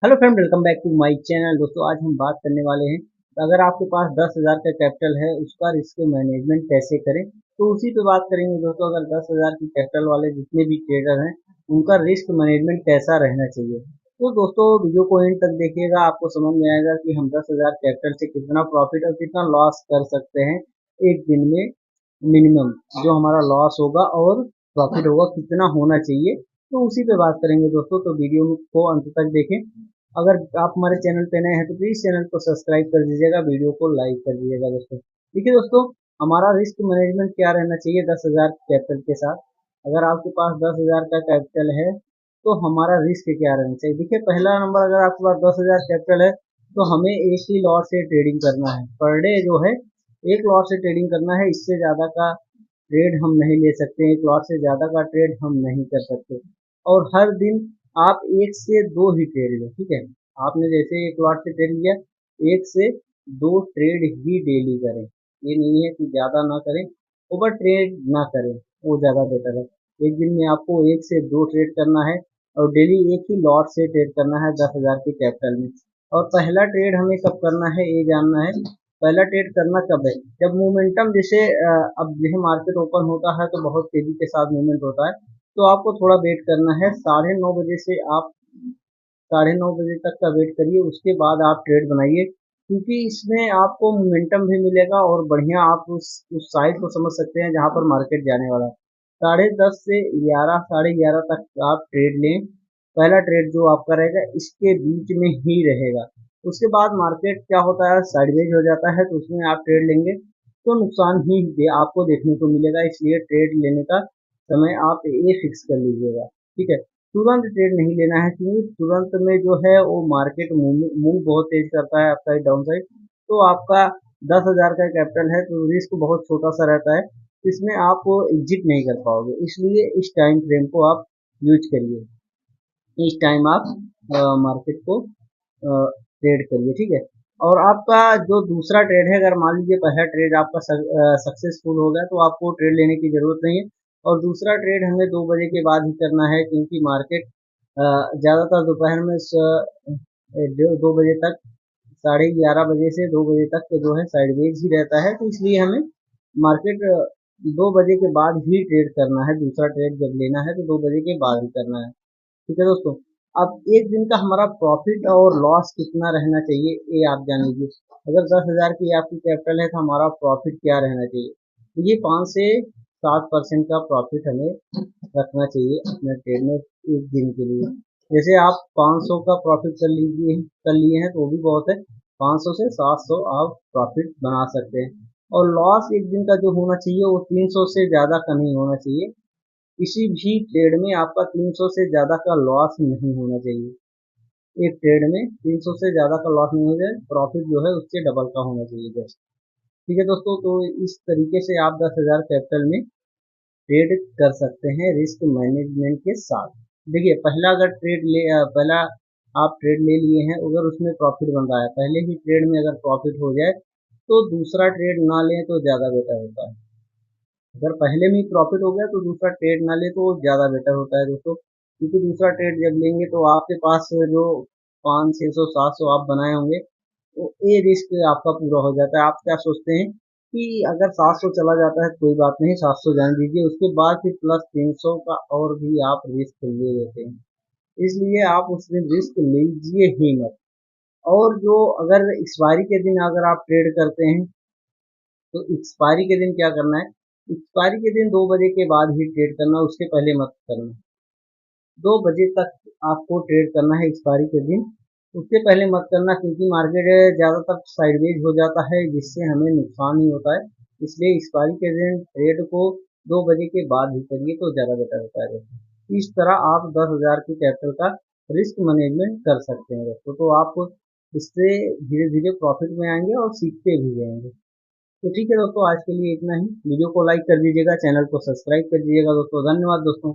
Hello friend, welcome back to my channel. दोस्तों, आज हम बात करने वाले हैं अगर आपके पास 10,000 का कैपिटल है उसका रिस्क मैनेजमेंट कैसे करें। तो उसी पे बात करेंगे दोस्तों। अगर 10,000 की कैपिटल वाले जितने भी ट्रेडर हैं उनका रिस्क मैनेजमेंट कैसा रहना चाहिए। तो दोस्तों, वीडियो को एंड तक देखिएगा, आपको समझ में आएगा कि हम 10,000 कैपिटल से कितना प्रॉफिट और कितना लॉस कर सकते हैं एक दिन में। मिनिमम जो हमारा लॉस होगा और प्रॉफिट होगा कितना होना चाहिए, तो उसी पे बात करेंगे दोस्तों। तो वीडियो को अंत तक देखें। अगर आप हमारे चैनल पे नए हैं तो प्लीज चैनल को सब्सक्राइब कर दीजिएगा, वीडियो को लाइक कर दीजिएगा दोस्तों। देखिए दोस्तों, हमारा रिस्क मैनेजमेंट क्या रहना चाहिए 10,000 कैपिटल के साथ। अगर आपके पास 10,000 का कैपिटल है तो हमारा रिस्क क्या रहना चाहिए। देखिए, पहला नंबर, अगर आपके पास 10,000 कैपिटल है तो हमें एक ही लॉट से ट्रेडिंग करना है। पर डे जो है एक लॉट से ट्रेडिंग करना है, इससे ज़्यादा का ट्रेड हम नहीं ले सकते, एक लॉट से ज़्यादा का ट्रेड हम नहीं कर सकते। और हर दिन आप एक से दो ही ट्रेड लें, ठीक है। आपने जैसे एक लॉट से ट्रेड लिया, एक से दो ट्रेड ही डेली करें। ये नहीं है कि ज़्यादा ना करें, ओवर ट्रेड ना करें, वो ज़्यादा बेटर है। एक दिन में आपको एक से दो ट्रेड करना है और डेली एक ही लॉट से ट्रेड करना है 10,000 के कैपिटल में। और पहला ट्रेड हमें कब करना है ये जानना है। पहला ट्रेड करना कब है, जब मोमेंटम जैसे अब जैसे मार्केट ओपन होता है तो बहुत तेजी के साथ मूवमेंट होता है, तो आपको थोड़ा वेट करना है। 9:30 बजे से आप 9:30 तक का वेट करिए, उसके बाद आप ट्रेड बनाइए, क्योंकि इसमें आपको मोमेंटम भी मिलेगा और बढ़िया आप उस साइड को समझ सकते हैं जहां पर मार्केट जाने वाला है। 10:30 से 11, 11:30 तक आप ट्रेड लें। पहला ट्रेड जो आपका रहेगा इसके बीच में ही रहेगा। उसके बाद मार्केट क्या होता है, साइडवेज हो जाता है, तो उसमें आप ट्रेड लेंगे तो नुकसान ही आपको देखने को मिलेगा। इसलिए ट्रेड लेने का समय आप ये फिक्स कर लीजिएगा, ठीक है। तुरंत ट्रेड नहीं लेना है, क्योंकि तुरंत में जो है वो मार्केट मूव बहुत तेज करता है अपसाइड डाउन साइड। तो आपका 10,000 का कैपिटल है तो रिस्क बहुत छोटा सा रहता है, इसमें आप एग्जिट नहीं कर पाओगे। इसलिए इस टाइम फ्रेम को आप यूज करिए, इस टाइम आप मार्केट को ट्रेड करिए, ठीक है। और आपका जो दूसरा ट्रेड है, अगर मान लीजिए पहला ट्रेड आपका सक्सेसफुल हो गया तो आपको ट्रेड लेने की जरूरत नहीं है। और दूसरा ट्रेड हमें 2 बजे के बाद ही करना है, क्योंकि मार्केट ज़्यादातर दोपहर में 2 बजे तक, 11:30 बजे से 2 बजे तक जो है साइडवेज ही रहता है। तो इसलिए हमें मार्केट 2 बजे के बाद ही ट्रेड करना है। दूसरा ट्रेड जब लेना है तो 2 बजे के बाद ही करना है, ठीक है दोस्तों। अब एक दिन का हमारा प्रॉफिट और लॉस कितना रहना चाहिए ये आप जान लीजिए। अगर 10,000 की आपकी कैपिटल है तो हमारा प्रॉफिट क्या रहना चाहिए। तो ये 5 से 7% का प्रॉफिट हमें रखना चाहिए अपने ट्रेड में एक दिन के लिए। जैसे आप 500 का प्रॉफिट कर लिए हैं तो वो भी बहुत है। 500 से 700 आप प्रॉफिट बना सकते हैं। और लॉस एक दिन का जो होना चाहिए वो 300 से ज़्यादा का नहीं होना चाहिए। किसी भी ट्रेड में आपका 300 से ज़्यादा का लॉस नहीं होना चाहिए। एक ट्रेड में 300 से ज़्यादा का लॉस नहीं होना चाहिए, प्रॉफिट जो है उससे डबल का होना चाहिए जस्ट, ठीक है दोस्तों। तो इस तरीके से आप 10,000 कैपिटल में ट्रेड कर सकते हैं रिस्क मैनेजमेंट के साथ। देखिए, पहला आप ट्रेड ले लिए हैं, अगर उसमें प्रॉफिट बन रहा है, पहले ही ट्रेड में अगर प्रॉफिट हो जाए तो दूसरा ट्रेड ना लें तो ज़्यादा बेटर होता है। अगर पहले में ही प्रॉफिट हो गया तो दूसरा ट्रेड ना ले तो ज़्यादा बेटर होता है दोस्तों, क्योंकि दूसरा ट्रेड जब लेंगे तो आपके पास जो 500, 600, 700 आप बनाए होंगे तो ये रिस्क आपका पूरा हो जाता है। आप क्या सोचते हैं कि अगर 700 चला जाता है तो कोई बात नहीं, 700 जान दीजिए, उसके बाद फिर प्लस 300 का और भी आप रिस्क ले लेते हैं। इसलिए आप उसमें रिस्क लीजिए ही मत। और जो अगर एक्सपायरी के दिन अगर आप ट्रेड करते हैं तो एक्सपायरी के दिन क्या करना है, एक्सपायरी के दिन 2 बजे के बाद ही ट्रेड करना, उसके पहले मत करना। 2 बजे तक आपको ट्रेड करना है एक्सपायरी के दिन, उससे पहले मत करना, क्योंकि मार्केट ज़्यादातर साइडवेज हो जाता है जिससे हमें नुकसान ही होता है। इसलिए एक्सपायरी के दिन ट्रेड को 2 बजे के बाद ही करिए तो ज़्यादा बेटर होता है दोस्तों। इस तरह आप 10,000 की कैपिटल का रिस्क मैनेजमेंट कर सकते हैं दोस्तों। तो आप इससे धीरे धीरे प्रॉफिट में आएंगे और सीखते भी जाएंगे। तो ठीक है दोस्तों, आज के लिए इतना ही। वीडियो को लाइक कर दीजिएगा, चैनल को सब्सक्राइब कर दीजिएगा दोस्तों। धन्यवाद दोस्तों।